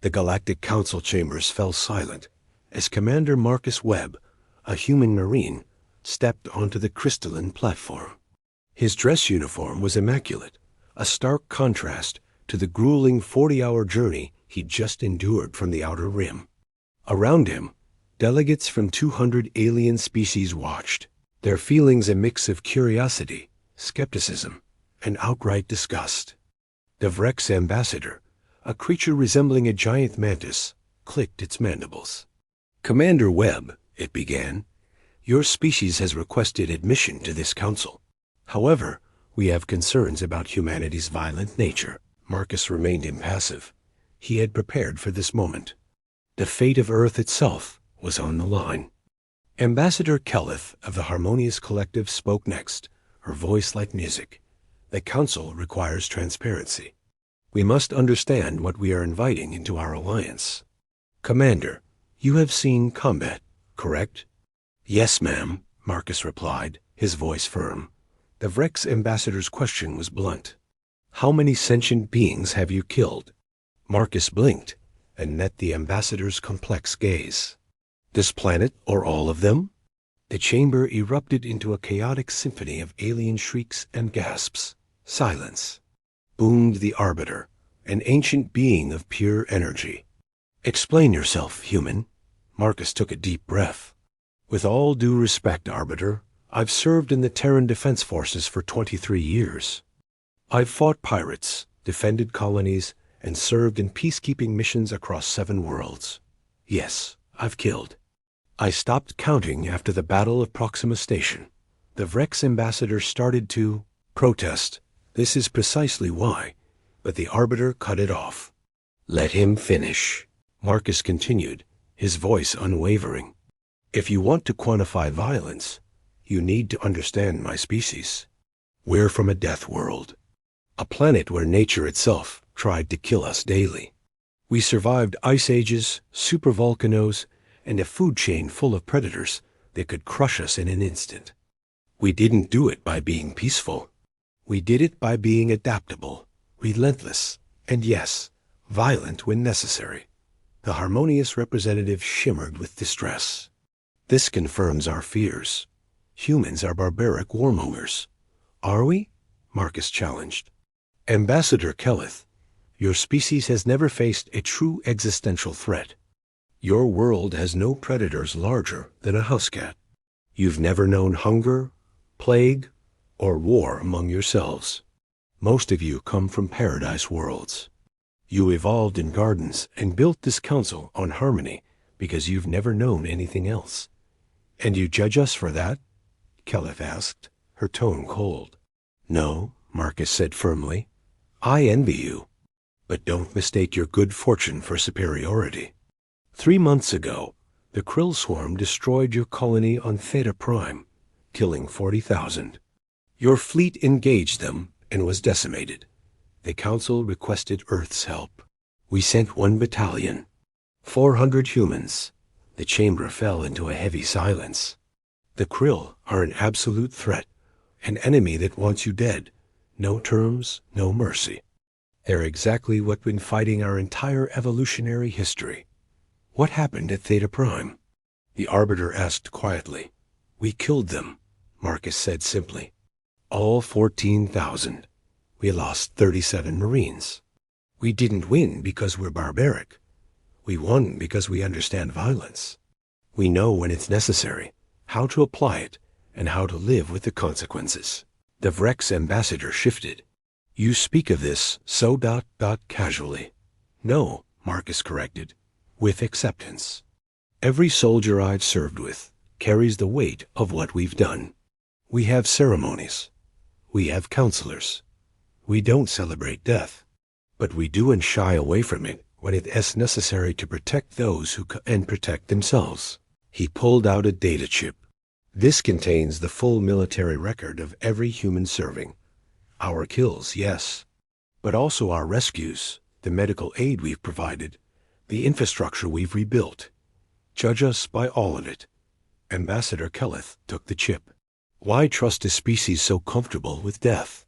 The Galactic Council chambers fell silent as Commander Marcus Webb, a human marine, stepped onto the crystalline platform. His dress uniform was immaculate, a stark contrast to the grueling 40-hour journey he'd just endured from the Outer Rim. Around him, delegates from 200 alien species watched, their feelings a mix of curiosity, skepticism, and outright disgust. The Vrex ambassador, a creature resembling a giant mantis, clicked its mandibles. "Commander Webb," it began, "your species has requested admission to this council. However, we have concerns about humanity's violent nature." Marcus remained impassive. He had prepared for this moment. The fate of Earth itself was on the line. Ambassador Kelleth of the Harmonious Collective spoke next, her voice like music. "The Council requires transparency. We must understand what we are inviting into our alliance. Commander, you have seen combat, correct?" "Yes, ma'am," Marcus replied, his voice firm. The Vrex ambassador's question was blunt. "How many sentient beings have you killed?" Marcus blinked and met the ambassador's complex gaze. "This planet or all of them?" The chamber erupted into a chaotic symphony of alien shrieks and gasps. Silence. Boomed the Arbiter, an ancient being of pure energy. "Explain yourself, human." Marcus took a deep breath. "With all due respect, Arbiter, I've served in the Terran Defense Forces for 23 years. I've fought pirates, defended colonies, and served in peacekeeping missions across 7 worlds. Yes, I've killed. I stopped counting after the Battle of Proxima Station." The Vrex ambassador started to protest. "This is precisely why," but the Arbiter cut it off. "Let him finish," Marcus continued, his voice unwavering. "If you want to quantify violence, you need to understand my species. We're from a death world, a planet where nature itself tried to kill us daily. We survived ice ages, supervolcanoes, and a food chain full of predators that could crush us in an instant. We didn't do it by being peaceful. We did it by being adaptable, relentless, and yes, violent when necessary." The Harmonious representative shimmered with distress. "This confirms our fears. Humans are barbaric warmongers." "Are we?" Marcus challenged. "Ambassador Kelleth, your species has never faced a true existential threat. Your world has no predators larger than a house cat. You've never known hunger, plague, or war among yourselves. Most of you come from paradise worlds. You evolved in gardens and built this council on harmony because you've never known anything else. And you judge us for that?" Kelleth asked, her tone cold. "No," Marcus said firmly. "I envy you. But don't mistake your good fortune for superiority. 3 months ago, the Krill Swarm destroyed your colony on Theta Prime, killing 40,000. Your fleet engaged them and was decimated. The Council requested Earth's help. We sent 1 battalion, 400 humans. The chamber fell into a heavy silence. The Krill are an absolute threat, an enemy that wants you dead. No terms, no mercy. They're exactly what we've been fighting our entire evolutionary history." "What happened at Theta Prime?" the Arbiter asked quietly. "We killed them," Marcus said simply. "All 14,000. We lost 37 Marines. We didn't win because we're barbaric. We won because we understand violence. We know when it's necessary, how to apply it, and how to live with the consequences." The Vrex ambassador shifted. "You speak of this so casually." "No," Marcus corrected, "with acceptance. Every soldier I've served with carries the weight of what we've done. We have ceremonies. We have counselors. We don't celebrate death, but we do and shy away from it when it is necessary to protect those who and protect themselves." He pulled out a data chip. "This contains the full military record of every human serving. Our kills, yes, but also our rescues, the medical aid we've provided, the infrastructure we've rebuilt. Judge us by all of it." Ambassador Kelleth took the chip. "Why trust a species so comfortable with death?"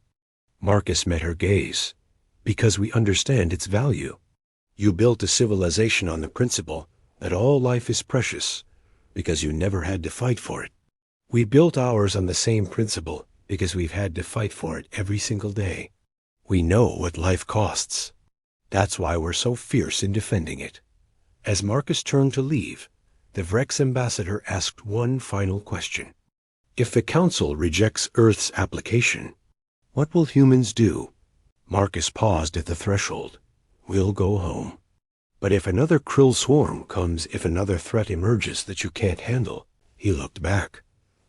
Marcus met her gaze. "Because we understand its value. You built a civilization on the principle that all life is precious because you never had to fight for it. We built ours on the same principle because we've had to fight for it every single day. We know what life costs. That's why we're so fierce in defending it." As Marcus turned to leave, the Vrex ambassador asked one final question. "If the Council rejects Earth's application, what will humans do?" Marcus paused at the threshold. "We'll go home. But if another krill swarm comes, if another threat emerges that you can't handle," he looked back,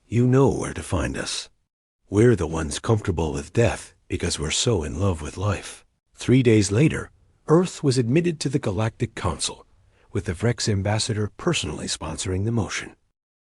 "you know where to find us. We're the ones comfortable with death because we're so in love with life." 3 days later, Earth was admitted to the Galactic Council, with the Vrex ambassador personally sponsoring the motion.